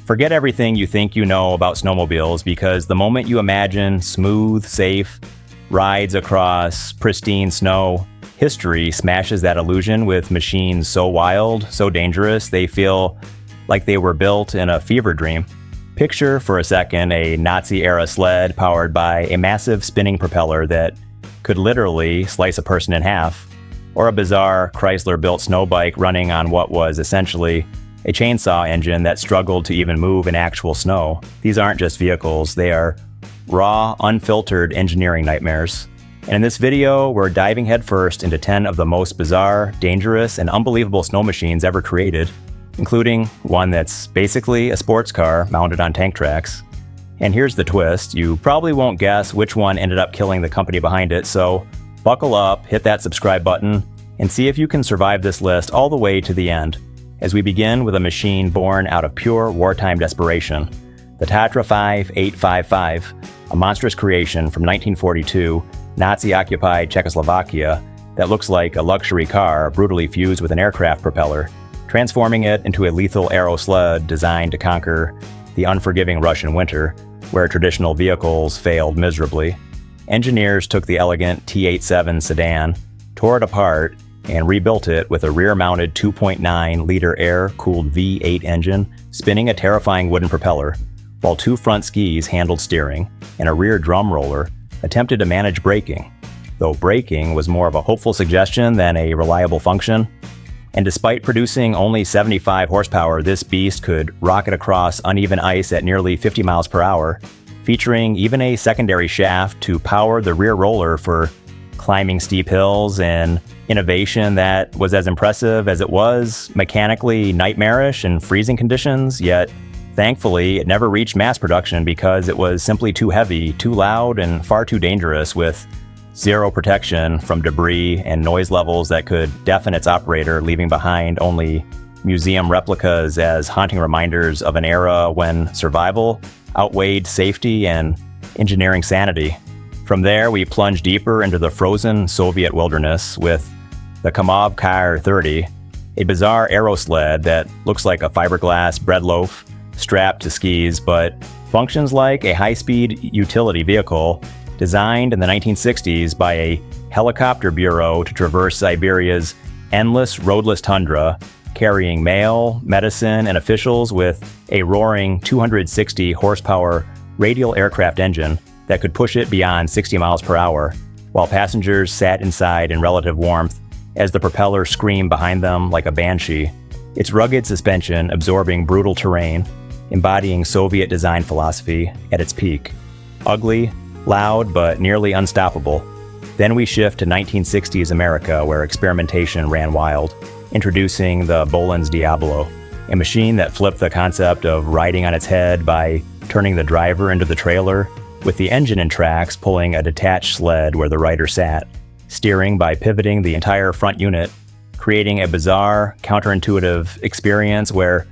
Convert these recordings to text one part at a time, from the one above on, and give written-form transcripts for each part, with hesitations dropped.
Forget everything you think you know about snowmobiles, because the moment you imagine smooth, safe rides across pristine snow, history smashes that illusion with machines so wild, so dangerous, they feel like they were built in a fever dream. Picture for a second a Nazi-era sled powered by a massive spinning propeller that could literally slice a person in half, or a bizarre Chrysler-built snow bike running on what was essentially a chainsaw engine that struggled to even move in actual snow. These aren't just vehicles, they are raw, unfiltered engineering nightmares. And in this video, we're diving headfirst into 10 of the most bizarre, dangerous, and unbelievable snow machines ever created, including one that's basically a sports car mounted on tank tracks. And here's the twist, you probably won't guess which one ended up killing the company behind it, so buckle up, hit that subscribe button, and see if you can survive this list all the way to the end, as we begin with a machine born out of pure wartime desperation, the Tatra 5855, a monstrous creation from 1942, Nazi-occupied Czechoslovakia that looks like a luxury car brutally fused with an aircraft propeller, transforming it into a lethal aero sled designed to conquer the unforgiving Russian winter, where traditional vehicles failed miserably. Engineers took the elegant T87 sedan, tore it apart, and rebuilt it with a rear-mounted 2.9-liter air-cooled V8 engine spinning a terrifying wooden propeller, while two front skis handled steering, and a rear drum roller attempted to manage braking, though braking was more of a hopeful suggestion than a reliable function. And despite producing only 75 horsepower, this beast could rocket across uneven ice at nearly 50 miles per hour, featuring even a secondary shaft to power the rear roller for climbing steep hills, and innovation that was as impressive as it was mechanically nightmarish in freezing conditions. Yet thankfully, it never reached mass production because it was simply too heavy, too loud, and far too dangerous, with zero protection from debris and noise levels that could deafen its operator, leaving behind only museum replicas as haunting reminders of an era when survival outweighed safety and engineering sanity. From there, we plunge deeper into the frozen Soviet wilderness with the Kamov Kar 30, a bizarre aero sled that looks like a fiberglass bread loaf strapped to skis, but functions like a high-speed utility vehicle designed in the 1960s by a helicopter bureau to traverse Siberia's endless roadless tundra, carrying mail, medicine, and officials with a roaring 260 horsepower radial aircraft engine that could push it beyond 60 miles per hour, while passengers sat inside in relative warmth as the propeller screamed behind them like a banshee, its rugged suspension absorbing brutal terrain, embodying Soviet design philosophy at its peak. Ugly, loud, but nearly unstoppable. Then we shift to 1960s America, where experimentation ran wild, introducing the Bolin's Diablo, a machine that flipped the concept of riding on its head by turning the driver into the trailer, with the engine and tracks pulling a detached sled where the rider sat, steering by pivoting the entire front unit, creating a bizarre, counterintuitive experience where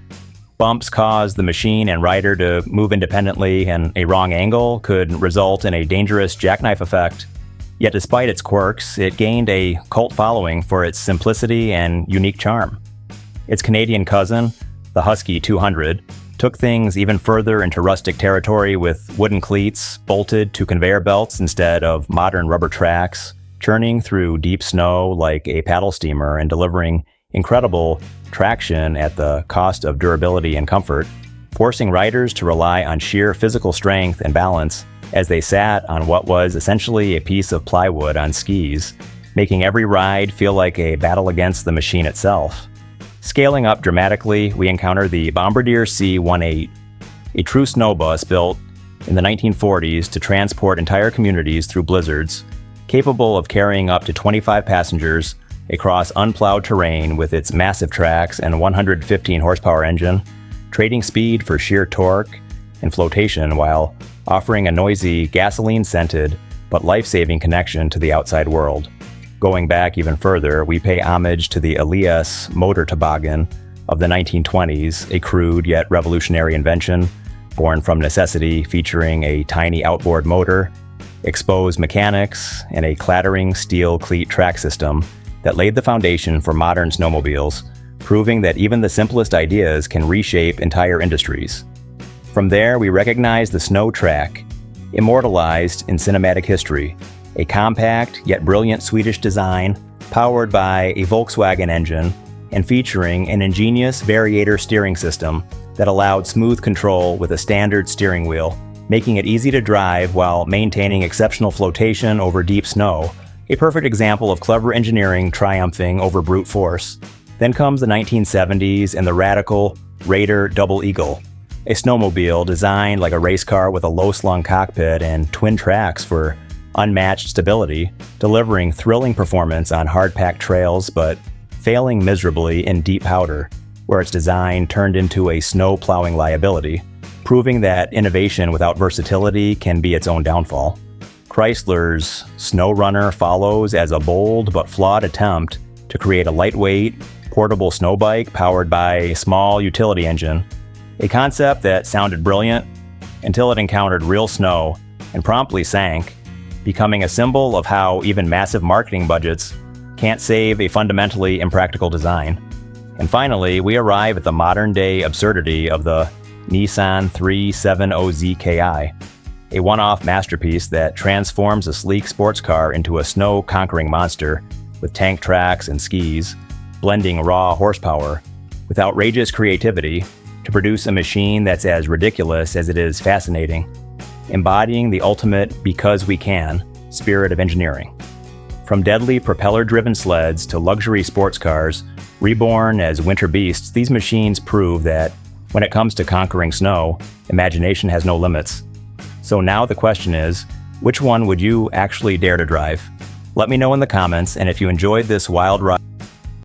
bumps caused the machine and rider to move independently, and a wrong angle could result in a dangerous jackknife effect. Yet despite its quirks, it gained a cult following for its simplicity and unique charm. Its Canadian cousin, the Husky 200, took things even further into rustic territory with wooden cleats bolted to conveyor belts instead of modern rubber tracks, churning through deep snow like a paddle steamer and delivering incredible traction at the cost of durability and comfort, forcing riders to rely on sheer physical strength and balance as they sat on what was essentially a piece of plywood on skis, making every ride feel like a battle against the machine itself. Scaling up dramatically, we encounter the Bombardier C-18, a true snow bus built in the 1940s to transport entire communities through blizzards, capable of carrying up to 25 passengers across unplowed terrain with its massive tracks and 115 horsepower engine, trading speed for sheer torque and flotation while offering a noisy, gasoline-scented, but life-saving connection to the outside world. Going back even further, we pay homage to the Elias motor toboggan of the 1920s, a crude yet revolutionary invention, born from necessity, featuring a tiny outboard motor, exposed mechanics, and a clattering steel cleat track system that laid the foundation for modern snowmobiles, proving that even the simplest ideas can reshape entire industries. From there, we recognize the snow track, immortalized in cinematic history, a compact yet brilliant Swedish design powered by a Volkswagen engine and featuring an ingenious variator steering system that allowed smooth control with a standard steering wheel, making it easy to drive while maintaining exceptional flotation over deep snow, a perfect example of clever engineering triumphing over brute force. Then comes the 1970s and the radical Raider Double Eagle, a snowmobile designed like a race car with a low-slung cockpit and twin tracks for unmatched stability, delivering thrilling performance on hard-packed trails but failing miserably in deep powder, where its design turned into a snow plowing liability, proving that innovation without versatility can be its own downfall. Chrysler's Snow Runner follows as a bold but flawed attempt to create a lightweight, portable snow bike powered by a small utility engine, a concept that sounded brilliant until it encountered real snow and promptly sank, becoming a symbol of how even massive marketing budgets can't save a fundamentally impractical design. And finally, we arrive at the modern-day absurdity of the Nissan 370Z Ki, a one-off masterpiece that transforms a sleek sports car into a snow-conquering monster with tank tracks and skis, blending raw horsepower with outrageous creativity to produce a machine that's as ridiculous as it is fascinating, embodying the ultimate because we can spirit of engineering. From deadly propeller-driven sleds to luxury sports cars, reborn as winter beasts, these machines prove that when it comes to conquering snow, imagination has no limits. So now the question is, which one would you actually dare to drive? Let me know in the comments, and if you enjoyed this wild ride,